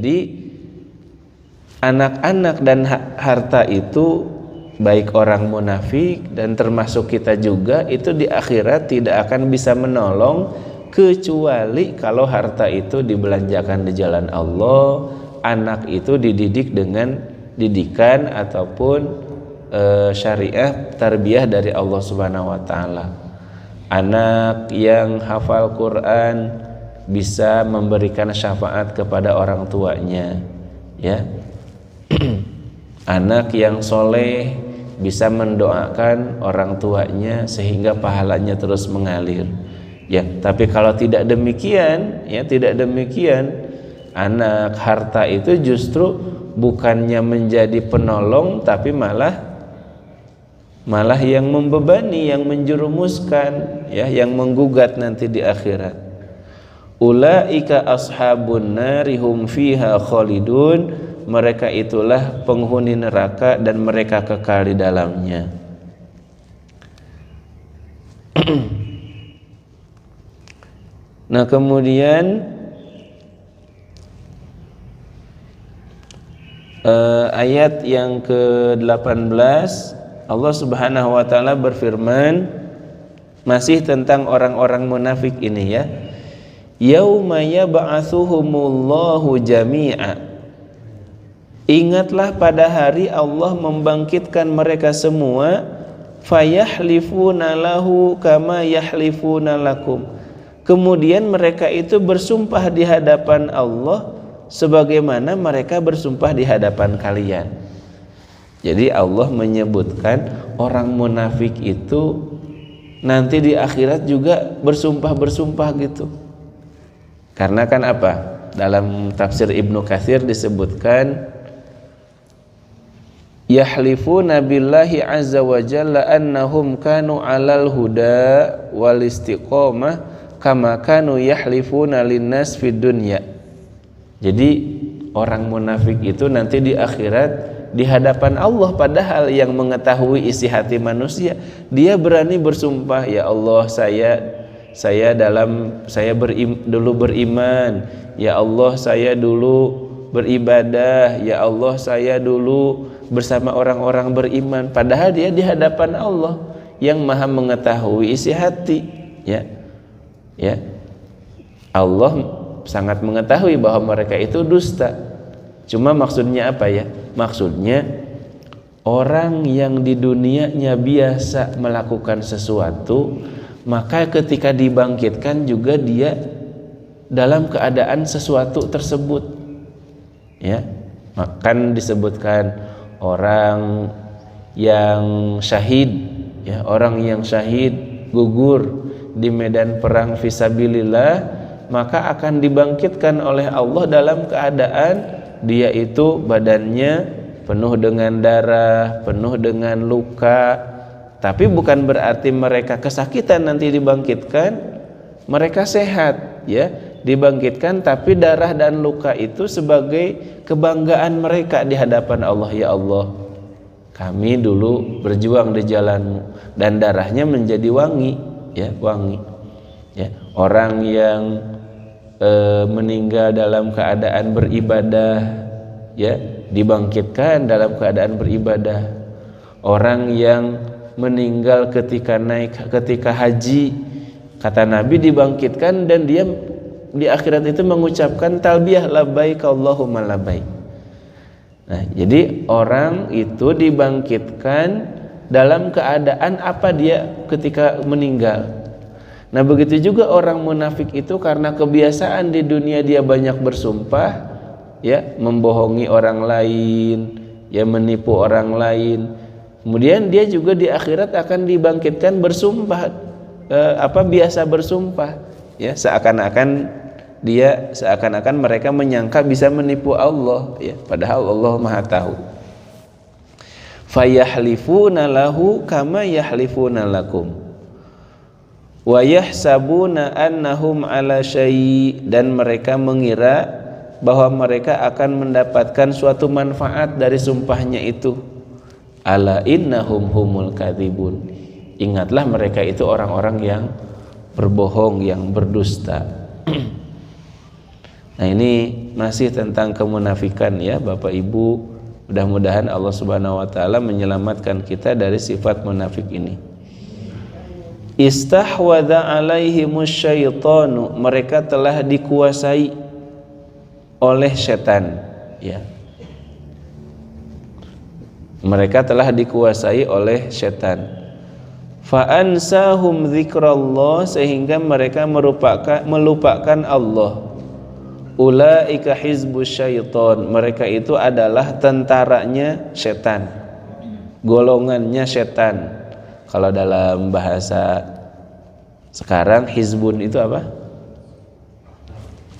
Jadi anak-anak dan harta itu, baik orang munafik dan termasuk kita juga, itu di akhirat tidak akan bisa menolong kecuali kalau harta itu dibelanjakan di jalan Allah, anak itu dididik dengan didikan ataupun syariah tarbiyah dari Allah Subhanahu wa taala. Anak yang hafal Quran bisa memberikan syafaat kepada orang tuanya, ya. Anak yang soleh bisa mendoakan orang tuanya sehingga pahalanya terus mengalir. Ya, tapi kalau tidak demikian, anak harta itu justru bukannya menjadi penolong, tapi malah yang membebani, yang menjerumuskan, ya, yang menggugat nanti di akhirat. Ulaika ashabun nari hum fiha khalidun, mereka itulah penghuni neraka dan mereka kekal di dalamnya. Nah, kemudian ayat yang ke-18 Allah Subhanahu wa taala berfirman masih tentang orang-orang munafik ini, ya. Yauma yab'atsuhumullahu jami'a. Ingatlah pada hari Allah membangkitkan mereka semua, fayahlifuna lahu kama yahlifuna lakum. Kemudian mereka itu bersumpah di hadapan Allah sebagaimana mereka bersumpah di hadapan kalian. Jadi Allah menyebutkan orang munafik itu nanti di akhirat juga bersumpah gitu. Karena kan apa? Dalam tafsir Ibnu Katsir disebutkan yahlifuna billahi azza wa jalla annahum kanu alal huda wal istiqamah kama kanu yahlifuna linnas fid dunya. Jadi orang munafik itu nanti di akhirat di hadapan Allah, padahal yang mengetahui isi hati manusia, dia berani bersumpah, ya Allah, saya dulu beriman, ya Allah saya dulu beribadah, ya Allah saya dulu bersama orang-orang beriman, padahal dia di hadapan Allah yang maha mengetahui isi hati, ya. Allah sangat mengetahui bahwa mereka itu dusta. Cuma maksudnya apa, ya? Maksudnya orang yang di dunianya biasa melakukan sesuatu, maka ketika dibangkitkan juga dia dalam keadaan sesuatu tersebut, ya. Kan disebutkan orang yang syahid, ya, orang yang syahid gugur di medan perang fisabilillah, maka akan dibangkitkan oleh Allah dalam keadaan dia itu badannya penuh dengan darah, penuh dengan luka. Tapi bukan berarti mereka kesakitan nanti dibangkitkan, mereka sehat, ya, dibangkitkan, tapi darah dan luka itu sebagai kebanggaan mereka di hadapan Allah. Ya Allah, kami dulu berjuang di jalan-Mu, dan darahnya menjadi wangi, ya, wangi, ya. Orang yang meninggal dalam keadaan beribadah, ya, dibangkitkan dalam keadaan beribadah. Orang yang meninggal ketika haji, kata Nabi, dibangkitkan dan dia di akhirat itu mengucapkan talbiyah labbaik Allahumma labbaik. Nah, jadi orang itu dibangkitkan dalam keadaan apa dia ketika meninggal. Nah, begitu juga orang munafik itu karena kebiasaan di dunia dia banyak bersumpah, ya, membohongi orang lain, ya, menipu orang lain. Kemudian dia juga di akhirat akan dibangkitkan bersumpah, biasa bersumpah, ya, seakan-akan mereka menyangka bisa menipu Allah, ya, padahal Allah Maha tahu. Fayahlifuna lahu kama yahlifuna lakum wa yahsabuna annahum ala syai', dan mereka mengira bahwa mereka akan mendapatkan suatu manfaat dari sumpahnya itu. Ala innahum humul kadzibun. Ingatlah mereka itu orang-orang yang berbohong, yang berdusta. Nah, ini masih tentang kemunafikan ya Bapak Ibu. Mudah-mudahan Allah Subhanahu wa taala menyelamatkan kita dari sifat munafik ini. Istahwadha alaihimus syaitanu, mereka telah dikuasai oleh setan ya. Mereka telah dikuasai oleh setan. Fa ansahum dzikrallah, sehingga mereka melupakan Allah. Ulaika hizbus syaiton, mereka itu adalah tentaranya setan, golongannya setan. Kalau dalam bahasa sekarang hizbun itu apa?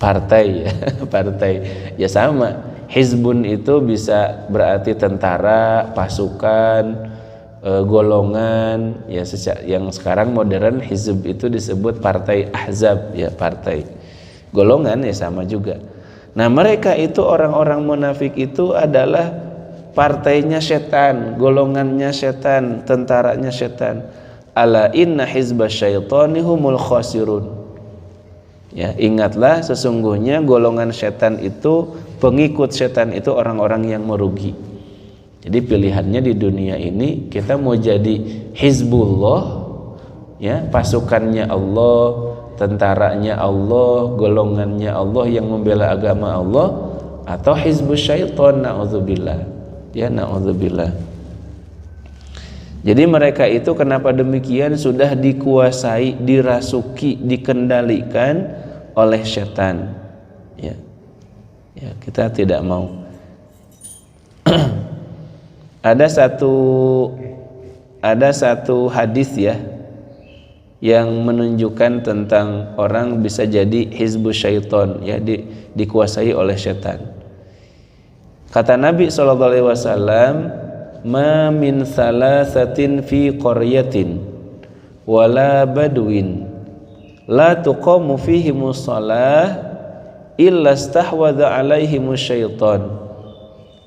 Partai ya. Partai ya, sama. Hizbun itu bisa berarti tentara, pasukan, golongan ya. Yang sekarang modern hizb itu disebut partai, ahzab ya, partai. Golongan ya sama juga. Nah, mereka itu orang-orang munafik itu adalah partainya setan, golongannya setan, tentaranya setan. Ala inna hizbasyaitani humul khasirun. Ya, ingatlah sesungguhnya golongan setan itu, pengikut setan itu orang-orang yang merugi. Jadi pilihannya di dunia ini, kita mau jadi hizbullah ya, pasukannya Allah, tentaranya Allah, golongannya Allah yang membela agama Allah, atau hizbus syaitan, na'udzubillah ya, na'udzubillah. Jadi mereka itu kenapa demikian? Sudah dikuasai, dirasuki, dikendalikan oleh setan ya. Ya, kita tidak mau. Ada satu hadis ya yang menunjukkan tentang orang bisa jadi hizbus syaiton ya, dikuasai oleh setan. Kata Nabi SAW, ma min thalathatin fi qaryatin wala badwin la tuqamu fihimus shalah illa stahwadha alaihimus syaiton.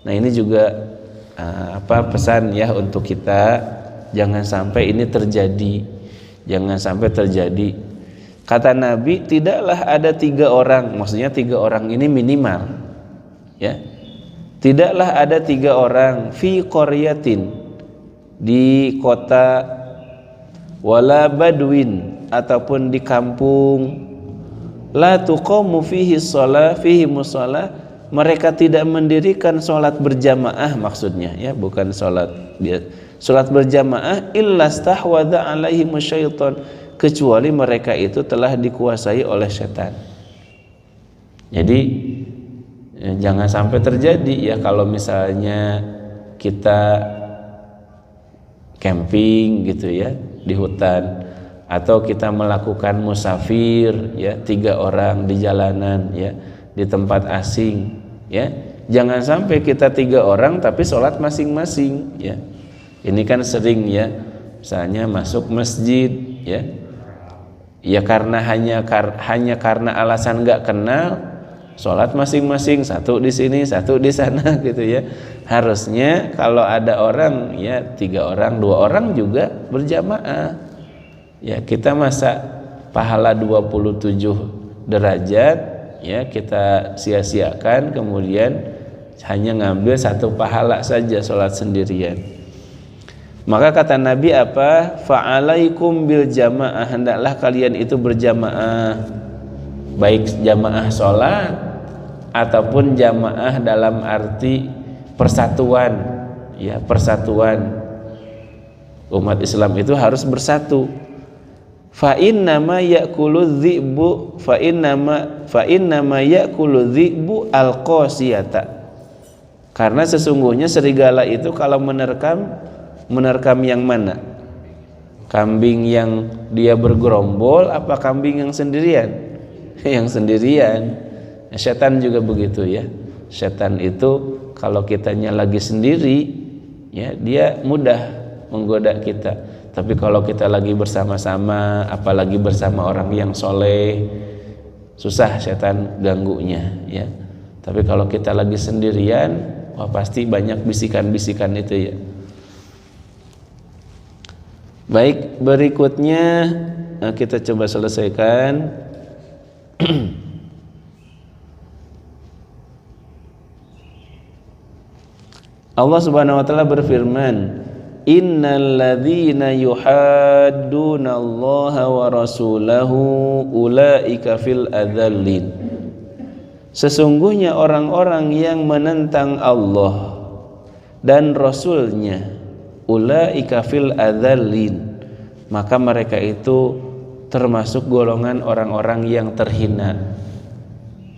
Nah, ini juga pesan ya untuk kita, jangan sampai ini terjadi. Jangan sampai terjadi. Kata Nabi, tidaklah ada 3 orang, maksudnya 3 orang ini minimal ya. Tidaklah ada 3 orang fi qaryatin, di kota, wala badwin, ataupun di kampung, la tuqamu fihi shalah, fihi musalla, mereka tidak mendirikan sholat berjamaah, maksudnya ya, bukan sholat berjamaah, illa stahwadha alaihimus syaiton, kecuali mereka itu telah dikuasai oleh setan. Jadi jangan sampai terjadi ya, kalau misalnya kita camping gitu ya di hutan, atau kita melakukan musafir ya, 3 orang di jalanan ya, di tempat asing ya, jangan sampai kita 3 orang tapi sholat masing-masing ya. Ini kan sering ya, misalnya masuk masjid ya, ya karena hanya karena alasan nggak kenal, sholat masing-masing, satu di sini, satu di sana gitu ya. Harusnya kalau ada orang ya 3 orang, 2 orang juga berjamaah. Ya, kita masa pahala 27 derajat ya kita sia-siakan, kemudian hanya ngambil 1 pahala saja sholat sendirian. Maka kata Nabi apa? Fa'alaikum bil jamaah, hendaklah kalian itu berjamaah, baik jamaah sholat ataupun jamaah dalam arti persatuan ya, persatuan. Umat Islam itu harus bersatu. Fa innama ya'kulu dhi'bu fa innama ya'kulu dhi'bu al-qasiyata, karena sesungguhnya serigala itu kalau menerkam yang mana? Kambing yang dia bergerombol apa kambing yang sendirian? Yang sendirian. Setan juga begitu ya. Setan itu kalau kitanya lagi sendiri ya, dia mudah menggoda kita. Tapi kalau kita lagi bersama-sama, apalagi bersama orang yang soleh, susah setan ganggunya ya. Tapi kalau kita lagi sendirian, wah pasti banyak bisikan-bisikan itu ya. Baik, berikutnya kita coba selesaikan. Allah Subhanahu wa taala berfirman, innal ladzina yuhadduna Allah wa rasulahu ulaika fil adzallin. Sesungguhnya orang-orang yang menentang Allah dan Rasulnya, ulaika fil adzallin, maka mereka itu termasuk golongan orang-orang yang terhina.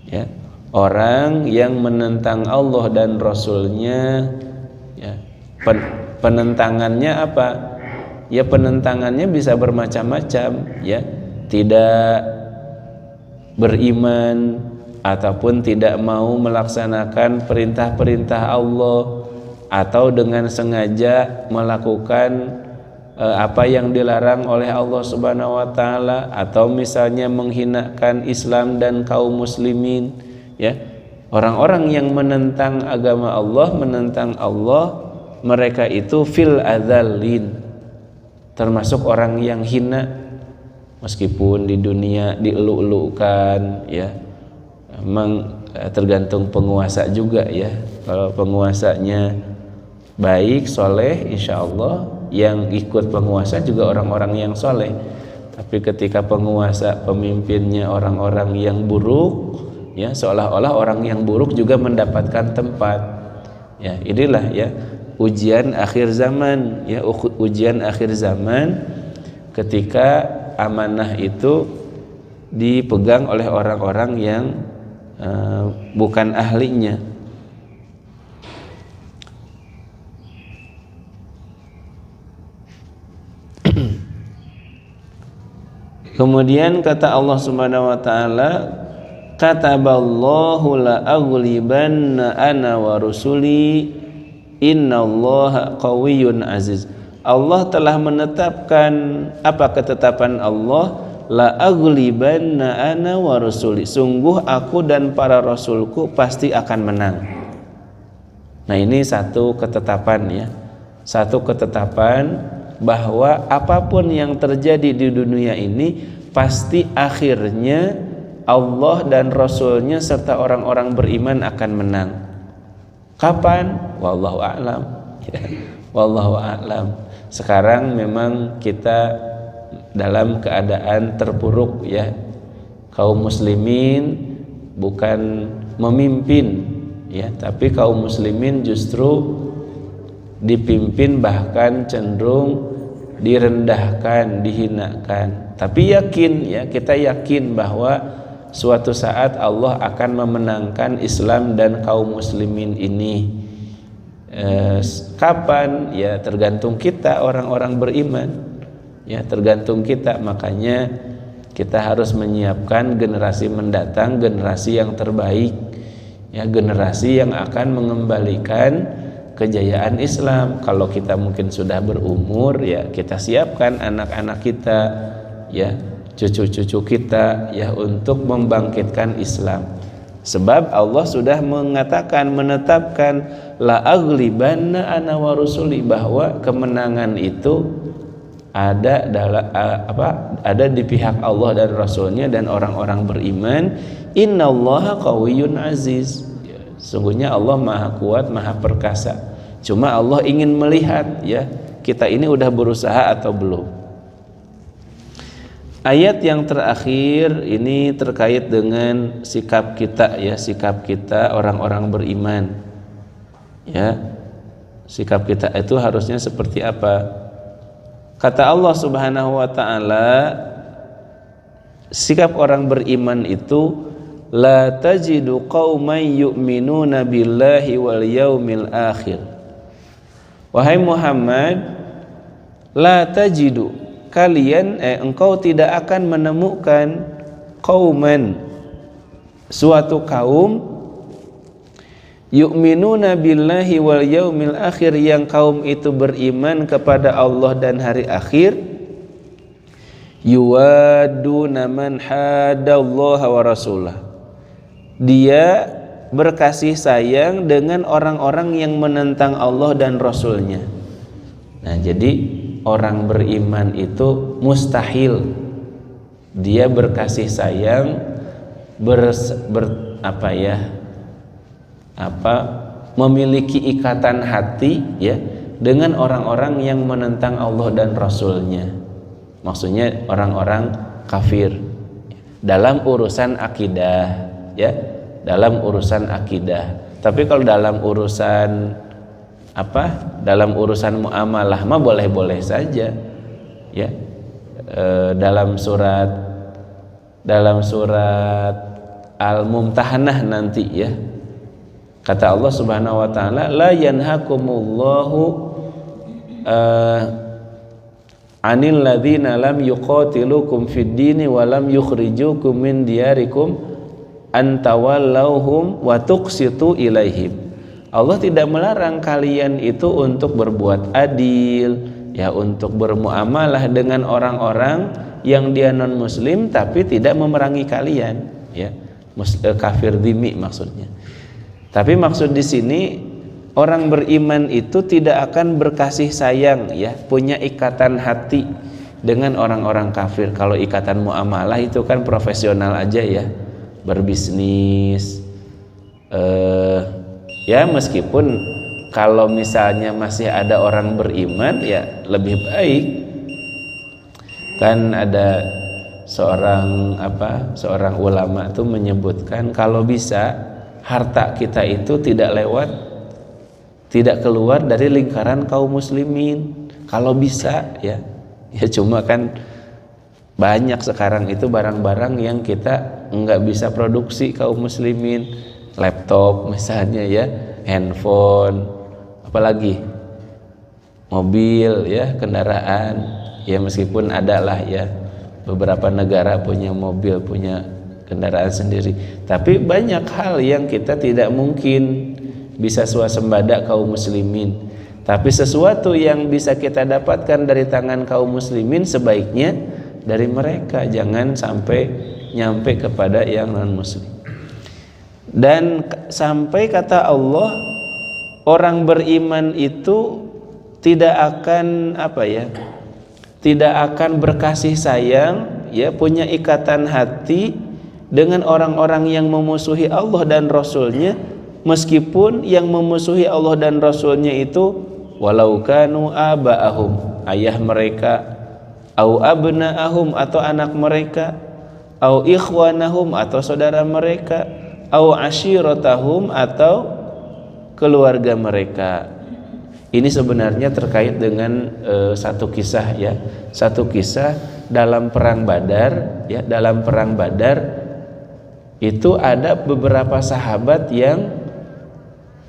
Ya, orang yang menentang Allah dan Rasulnya, ya, penentangannya apa? Ya, penentangannya bisa bermacam-macam, ya. Tidak beriman ataupun tidak mau melaksanakan perintah-perintah Allah, atau dengan sengaja melakukan apa yang dilarang oleh Allah Subhanahu wa taala, atau misalnya menghinakan Islam dan kaum muslimin, ya. Orang-orang yang menentang agama Allah, menentang Allah, mereka itu fil adzallin, termasuk orang yang hina, meskipun di dunia dieluk-elukkan, ya. Memang tergantung penguasa juga, ya. Kalau penguasanya baik, soleh, insya Allah yang ikut penguasa juga orang-orang yang soleh. Tapi ketika penguasa, pemimpinnya orang-orang yang buruk, ya, seolah-olah orang yang buruk juga mendapatkan tempat. Ya, inilah, ya, ujian akhir zaman, ya, ujian akhir zaman ketika amanah itu dipegang oleh orang-orang yang bukan ahlinya. Kemudian kata Allah Subhanahu wa taala, kataballahu la aghlibanna ana wa rusuli innallaha qawiyyun aziz. Allah telah menetapkan, apa ketetapan Allah? La aghlibanna ana wa rusuli, sungguh aku dan para rasulku pasti akan menang. Nah, ini satu ketetapan, ya. Satu ketetapan bahwa apapun yang terjadi di dunia ini pasti akhirnya Allah dan Rasulnya serta orang-orang beriman akan menang. Kapan? Wallahu a'lam, ya. Wallahu a'lam. Sekarang memang kita dalam keadaan terpuruk, ya. Kaum muslimin bukan memimpin, ya, tapi kaum muslimin justru dipimpin, bahkan cenderung direndahkan, dihinakan. Tapi yakin, ya, kita yakin bahwa suatu saat Allah akan memenangkan Islam dan kaum muslimin ini. Kapan? Ya, tergantung kita orang-orang beriman, ya, tergantung kita. Makanya kita harus menyiapkan generasi mendatang, generasi yang terbaik, ya, generasi yang akan mengembalikan kejayaan Islam. Kalau kita mungkin sudah berumur, ya, kita siapkan anak-anak kita, ya, cucu-cucu kita, ya, untuk membangkitkan Islam. Sebab Allah sudah mengatakan, menetapkan la aghlibanna ana wa rusuli, bahwa kemenangan itu ada dalam ada di pihak Allah dan Rasulnya dan orang-orang beriman. Innallaha qawiyyun aziz. Sungguhnya Allah maha kuat, maha perkasa. Cuma Allah ingin melihat, ya, kita ini udah berusaha atau belum. Ayat yang terakhir ini terkait dengan sikap kita, ya, sikap kita orang-orang beriman, ya. Sikap kita itu harusnya seperti apa? Kata Allah Subhanahu wa taala, sikap orang beriman itu, la tajidu qauman yu'minuna billahi wal yaumil akhir. Wahai Muhammad, la tajidu, kalian engkau tidak akan menemukan qauman, suatu kaum, yu'minuna billahi wal yaumil akhir, yang kaum itu beriman kepada Allah dan hari akhir, yuwaduna man hadallaha wa rasulah, dia berkasih sayang dengan orang-orang yang menentang Allah dan Rasulnya. Nah, jadi orang beriman itu mustahil dia berkasih sayang memiliki ikatan hati ya dengan orang-orang yang menentang Allah dan Rasulnya. Maksudnya orang-orang kafir dalam urusan akidah ya, dalam urusan akidah. Tapi kalau dalam urusan dalam urusan muamalah mah boleh-boleh saja ya. Dalam surat Al-Mumtahanah nanti ya, kata Allah Subhanahu wa taala, la yanhakumullahu anil ladzina lam yuqatilukum fid dini wa lam yukhrijukum min diyarikum an tawallauhum wa tuqsitu ilaihim. Allah tidak melarang kalian itu untuk berbuat adil ya, untuk bermuamalah dengan orang-orang yang dia non muslim tapi tidak memerangi kalian ya, kafir dhimmi maksudnya. Tapi maksud di sini orang beriman itu tidak akan berkasih sayang ya, punya ikatan hati dengan orang-orang kafir. Kalau ikatan muamalah itu kan profesional aja ya, berbisnis ya, meskipun kalau misalnya masih ada orang beriman ya lebih baik. Kan ada seorang ulama tuh menyebutkan kalau bisa harta kita itu tidak keluar dari lingkaran kaum muslimin kalau bisa ya. Ya cuma kan banyak sekarang itu barang-barang yang kita nggak bisa produksi kaum muslimin, laptop misalnya ya, handphone, apalagi mobil ya, kendaraan ya, meskipun ada lah ya beberapa negara punya mobil, punya kendaraan sendiri, tapi banyak hal yang kita tidak mungkin bisa swasembada kaum muslimin. Tapi sesuatu yang bisa kita dapatkan dari tangan kaum muslimin sebaiknya dari mereka, jangan sampai nyampe kepada yang non muslim. Dan sampai kata Allah, orang beriman itu tidak akan tidak akan berkasih sayang ya, punya ikatan hati dengan orang-orang yang memusuhi Allah dan Rasulnya, meskipun yang memusuhi Allah dan Rasulnya itu walau kanu aba'ahum, ayah mereka, au abna'ahum atau anak mereka, au ikhwanahum atau saudara mereka, au ashiratahum atau keluarga mereka. Ini sebenarnya terkait dengan satu kisah ya, satu kisah dalam perang Badar ya. Dalam perang Badar itu ada beberapa sahabat yang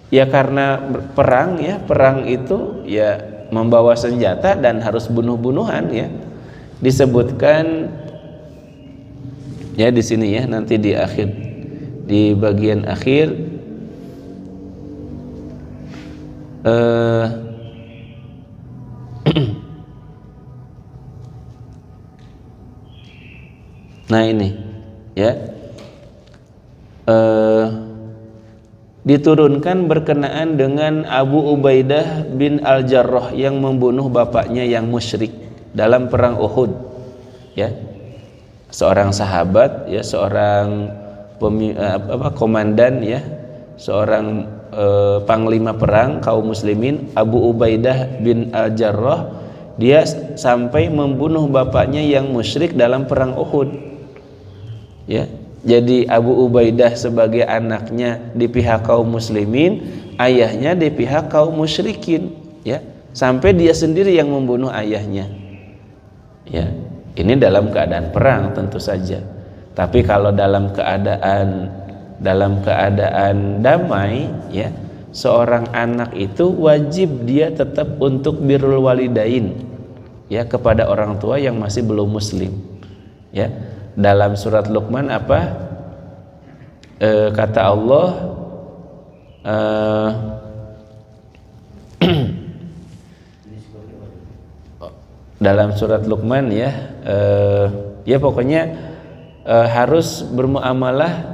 ya karena perang ya, perang itu ya membawa senjata dan harus bunuh-bunuhan ya. Disebutkan ya di sini ya, nanti di akhir, di bagian akhir nah ini ya, diturunkan berkenaan dengan Abu Ubaidah bin Al-Jarrah yang membunuh bapaknya yang musyrik dalam perang Uhud ya. Seorang sahabat ya, seorang komandan ya, seorang panglima perang kaum muslimin, Abu Ubaidah bin Al-Jarrah, dia sampai membunuh bapaknya yang musyrik dalam perang Uhud ya. Jadi Abu Ubaidah sebagai anaknya di pihak kaum muslimin, ayahnya di pihak kaum musyrikin ya, sampai dia sendiri yang membunuh ayahnya ya. Ini dalam keadaan perang tentu saja. Tapi kalau dalam keadaan damai ya, seorang anak itu wajib dia tetap untuk birrul walidain ya, kepada orang tua yang masih belum muslim ya. Dalam surat Luqman kata Allah, dalam surat Luqman ya, ya pokoknya harus bermuamalah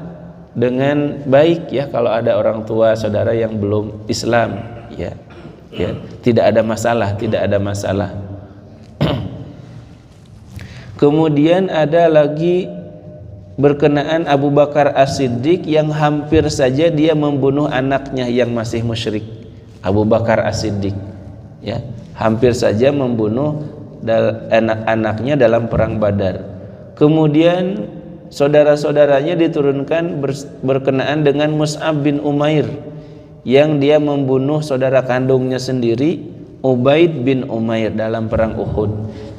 dengan baik ya kalau ada orang tua saudara yang belum Islam ya, ya tidak ada masalah, tidak ada masalah. Kemudian ada lagi berkenaan Abu Bakar As-Siddiq yang hampir saja dia membunuh anaknya yang masih musyrik. Abu Bakar As-Siddiq ya, hampir saja membunuh anak-anaknya dalam perang Badar. Kemudian saudara-saudaranya diturunkan berkenaan dengan Mus'ab bin Umair yang dia membunuh saudara kandungnya sendiri, Ubaid bin Umair, dalam perang Uhud.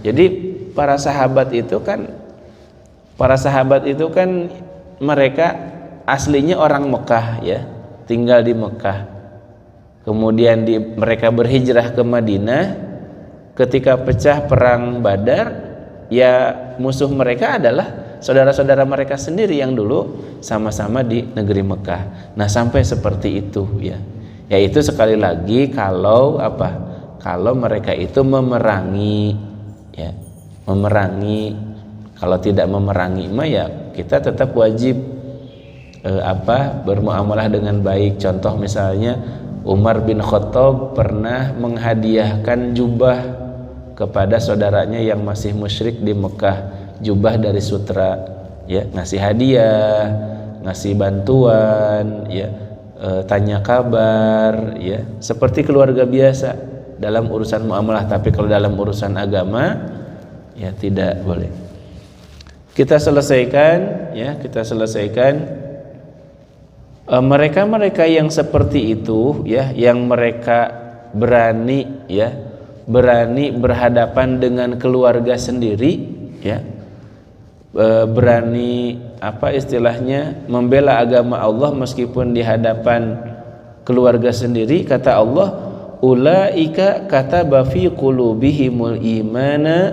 Jadi para sahabat itu kan mereka aslinya orang Mekah ya, tinggal di Mekah. Kemudian mereka berhijrah ke Madinah. Ketika pecah perang Badar, ya musuh mereka adalah saudara-saudara mereka sendiri yang dulu sama-sama di negeri Mekah. Nah, sampai seperti itu ya. Yaitu sekali lagi kalau mereka itu memerangi ya. Memerangi. Kalau tidak memerangi mah ya kita tetap wajib bermuamalah dengan baik. Contoh misalnya Umar bin Khattab pernah menghadiahkan jubah kepada saudaranya yang masih musyrik di Mekah, jubah dari sutra ya, ngasih hadiah, ngasih bantuan ya, tanya kabar ya, seperti keluarga biasa dalam urusan muamalah. Tapi kalau dalam urusan agama ya tidak boleh. Kita selesaikan mereka-mereka yang seperti itu ya, yang mereka berani berhadapan dengan keluarga sendiri ya, berani membela agama Allah meskipun di hadapan keluarga sendiri. Kata Allah, ulaika kataba fi qulubihimul imana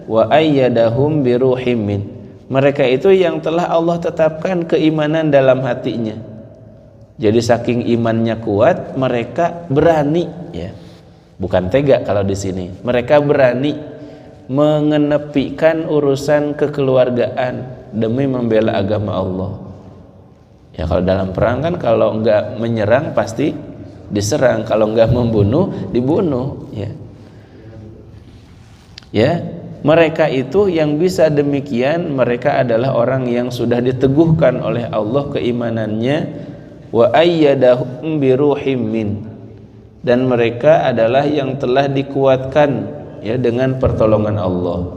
wa ayyadahum biruhim min. Mereka itu yang telah Allah tetapkan keimanan dalam hatinya. Jadi saking imannya kuat, mereka berani ya. Bukan tega kalau di sini. Mereka berani mengenepikan urusan kekeluargaan demi membela agama Allah. Ya kalau dalam perang kan kalau enggak menyerang pasti diserang, kalau enggak membunuh dibunuh ya. Ya, mereka itu yang bisa demikian, mereka adalah orang yang sudah diteguhkan oleh Allah keimanannya, wa ayyadahum biruhim min. Dan mereka adalah yang telah dikuatkan ya dengan pertolongan Allah.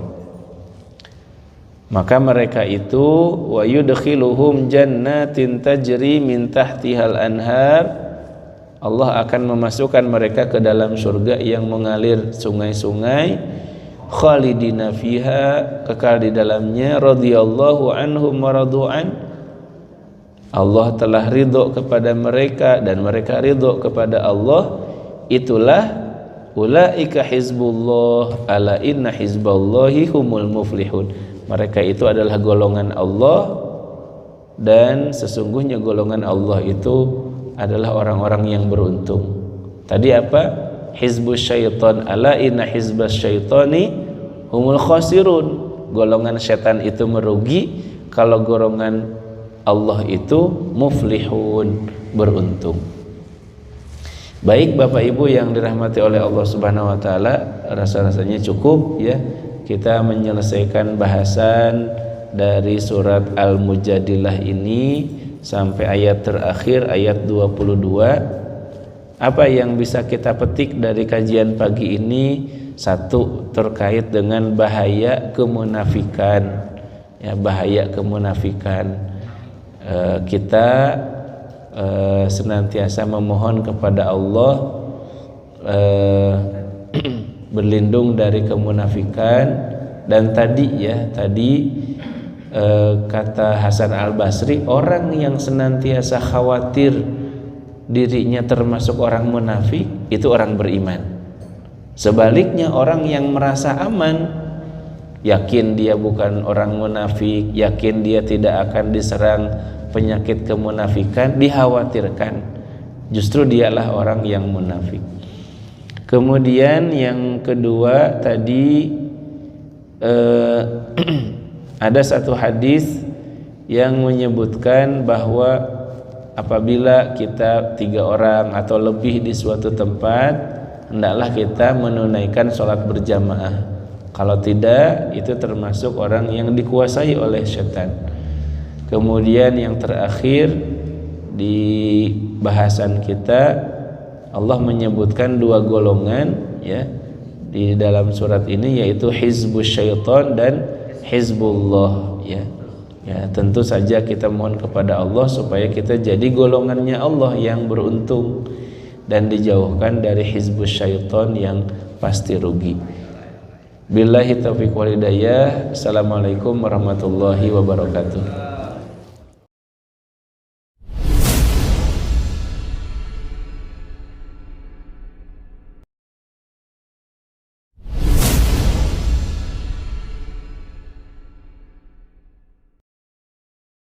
Maka mereka itu wa yudkhiluhum jannatin tajri min tahtihal anhar. Allah akan memasukkan mereka ke dalam surga yang mengalir sungai-sungai, khalidina fiha, kekal di dalamnya, radhiyallahu anhum wa radu'an. Allah telah ridho kepada mereka dan mereka ridho kepada Allah. Itulah ulaika hizbullah ala inna hizballahi humul muflihun. Mereka itu adalah golongan Allah dan sesungguhnya golongan Allah itu adalah orang-orang yang beruntung. Tadi apa? Hizbus syaitan ala inna hizbas syaitani humul khasirun. Golongan setan itu merugi, kalau golongan Allah itu muflihun, beruntung. Baik Bapak Ibu yang dirahmati oleh Allah Subhanahu wa taala, rasa-rasanya cukup ya kita menyelesaikan bahasan dari surat Al-Mujadilah ini sampai ayat terakhir, ayat 22. Apa yang bisa kita petik dari kajian pagi ini? Satu, terkait dengan bahaya kemunafikan. Ya, bahaya kemunafikan. Kita senantiasa memohon kepada Allah berlindung dari kemunafikan. Dan tadi kata Hasan Al-Basri, orang yang senantiasa khawatir dirinya termasuk orang munafik itu orang beriman. Sebaliknya orang yang merasa aman, yakin dia bukan orang munafik, yakin dia tidak akan diserang penyakit kemunafikan, dikhawatirkan, justru dialah orang yang munafik. Kemudian yang kedua tadi ada satu hadis yang menyebutkan bahwa apabila kita 3 orang atau lebih di suatu tempat, hendaklah kita menunaikan sholat berjamaah. Kalau tidak, itu termasuk orang yang dikuasai oleh setan. Kemudian yang terakhir di bahasan kita, Allah menyebutkan dua golongan ya di dalam surat ini, yaitu hizbus syaitan dan hizbullah ya. Ya, tentu saja kita mohon kepada Allah supaya kita jadi golongannya Allah yang beruntung dan dijauhkan dari hizbus syaitan yang pasti rugi. Billahi taufiq wal hidayah. Assalamualaikum warahmatullahi wabarakatuh.